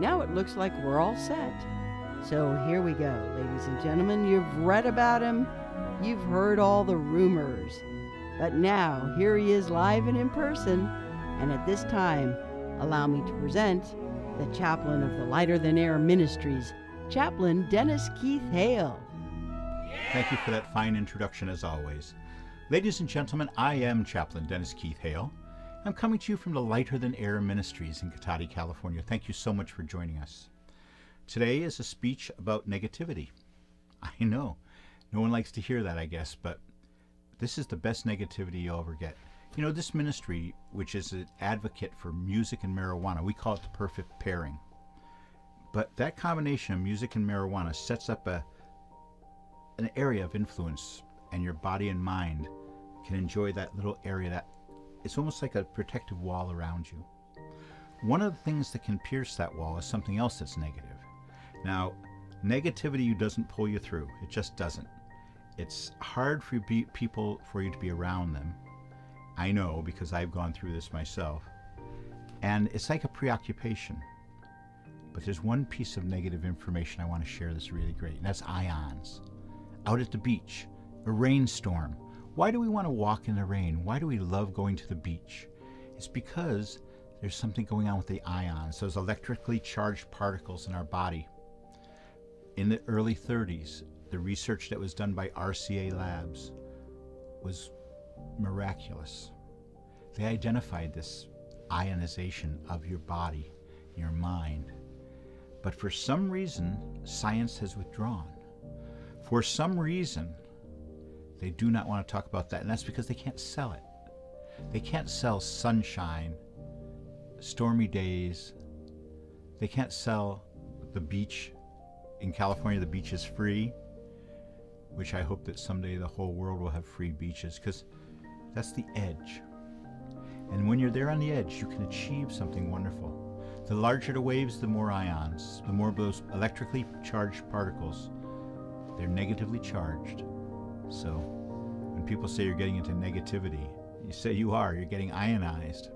Now it looks like we're all set. So here we go, ladies and gentlemen. You've read about him. You've heard all the rumors. But now, here he is live and in person. And at this time, allow me to present the chaplain of the Lighter Than Air Ministries, Chaplain Dennis Keith Hale. Thank you for that fine introduction as always. Ladies and gentlemen, I am Chaplain Dennis Keith Hale. I'm coming to you from the Lighter Than Air Ministries in Cannabis, California. Thank you so much for joining us. Today is a speech about negativity. I know, no one likes to hear that, I guess, but this is the best negativity you'll ever get. You know, this ministry, which is an advocate for music and marijuana, we call it the perfect pairing. But that combination of music and marijuana sets up an area of influence, and your body and mind can enjoy that little area that it's almost like a protective wall around you. One of the things that can pierce that wall is something else that's negative. Now, negativity doesn't pull you through. It just doesn't. It's hard for you to be around them. I know, because I've gone through this myself. And it's like a preoccupation. But there's one piece of negative information I want to share that's really great, and that's ions. Out at the beach, a rainstorm. Why do we want to walk in the rain? Why do we love going to the beach? It's because there's something going on with the ions, those electrically charged particles in our body. In the early 30s, the research that was done by RCA Labs was miraculous. They identified this ionization of your body, your mind. But for some reason, science has withdrawn. For some reason, they do not want to talk about that, and that's because they can't sell it. They can't sell sunshine, stormy days. They can't sell the beach. In California, the beach is free, which I hope that someday the whole world will have free beaches, because that's the edge. And when you're there on the edge, you can achieve something wonderful. The larger the waves, the more ions, the more of those electrically charged particles. They're negatively charged. So when people say you're getting into negativity, you say you are. You're getting ionized.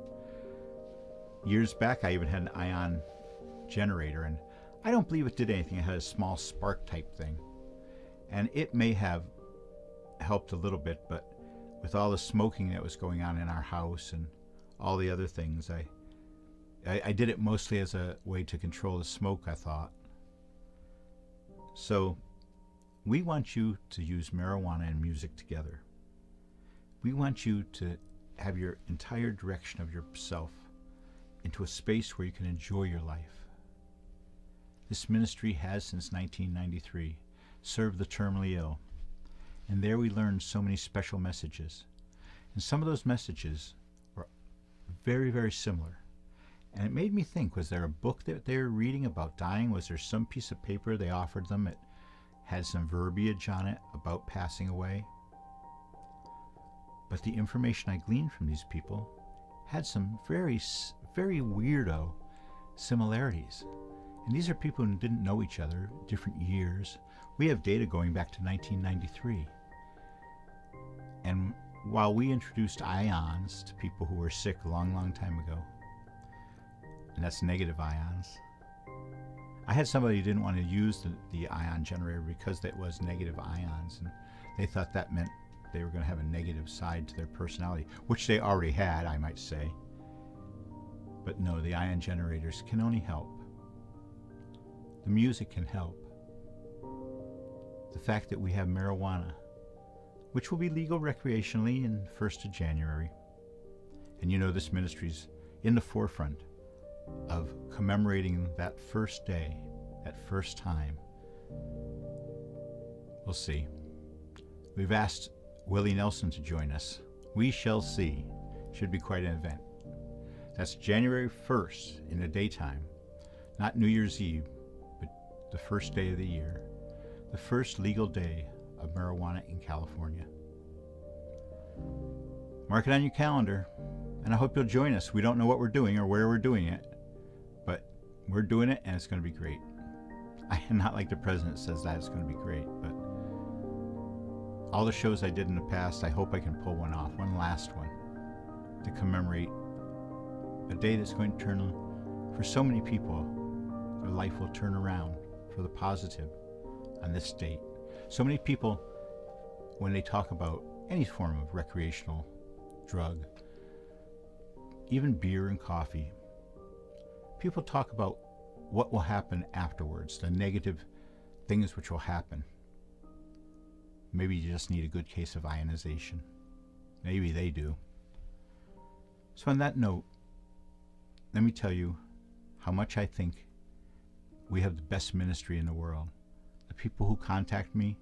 Years back, I even had an ion generator, and I don't believe it did anything. It had a small spark type thing. And it may have helped a little bit, but with all the smoking that was going on in our house and all the other things, I did it mostly as a way to control the smoke, I thought. So we want you to use marijuana and music together. We want you to have your entire direction of yourself into a space where you can enjoy your life. This ministry has, since 1993, served the terminally ill. And there we learned so many special messages. And some of those messages were very, very similar. And it made me think, was there a book that they were reading about dying? Was there some piece of paper they offered them that had some verbiage on it about passing away? But the information I gleaned from these people had some very, very weirdo similarities. And these are people who didn't know each other, different years. We have data going back to 1993. And while we introduced ions to people who were sick a long, long time ago, and that's negative ions, I had somebody who didn't want to use the ion generator because that was negative ions, and they thought that meant they were going to have a negative side to their personality, which they already had, I might say. But no, the ion generators can only help. The music can help. The fact that we have marijuana, which will be legal recreationally in 1st of January. And you know, this ministry's in the forefront of commemorating that first day, that first time. We'll see. We've asked Willie Nelson to join us. We shall see. Should be quite an event. That's January 1st in the daytime, not New Year's Eve, but the first day of the year, the first legal day of marijuana in California. Mark it on your calendar, and I hope you'll join us. We don't know what we're doing or where we're doing it, but we're doing it, and it's going to be great. I am not like the president says that it's going to be great, but all the shows I did in the past, I hope I can pull one off, one last one, to commemorate a day that's going to turn for so many people their life will turn around for the positive on this date. So many people, when they talk about any form of recreational drug, even beer and coffee, people talk about what will happen afterwards, the negative things which will happen. Maybe you just need a good case of ionization. Maybe they do. So on that note, let me tell you how much I think we have the best ministry in the world. The people who contact me,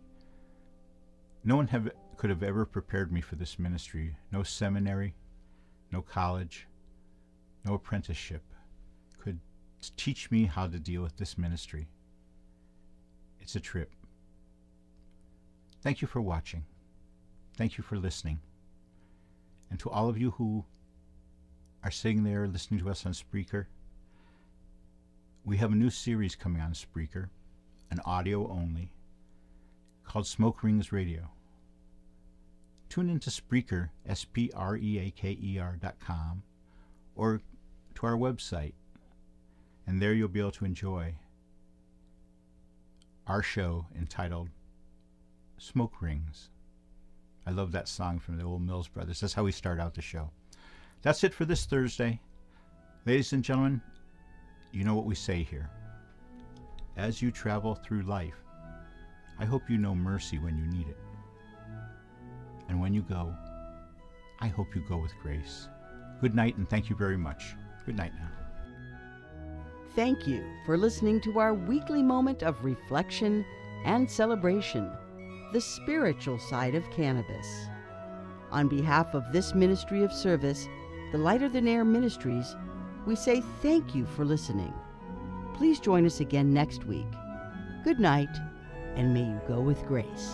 no one could have ever prepared me for this ministry. No seminary, no college, no apprenticeship could teach me how to deal with this ministry. It's a trip. Thank you for watching. Thank you for listening. And to all of you who are sitting there listening to us on Spreaker, we have a new series coming on Spreaker, an audio only, called Smoke Rings Radio. Tune into Spreaker, SPREAKER.com, or to our website, and there you'll be able to enjoy our show entitled Smoke Rings. I love that song from the old Mills Brothers. That's how we start out the show. That's it for this Thursday. Ladies and gentlemen, you know what we say here. As you travel through life, I hope you know mercy when you need it. And when you go, I hope you go with grace. Good night, and thank you very much. Good night now. Thank you for listening to our weekly moment of reflection and celebration, the spiritual side of cannabis. On behalf of this ministry of service, the Lighter Than Air Ministries, we say thank you for listening. Please join us again next week. Good night, and may you go with grace.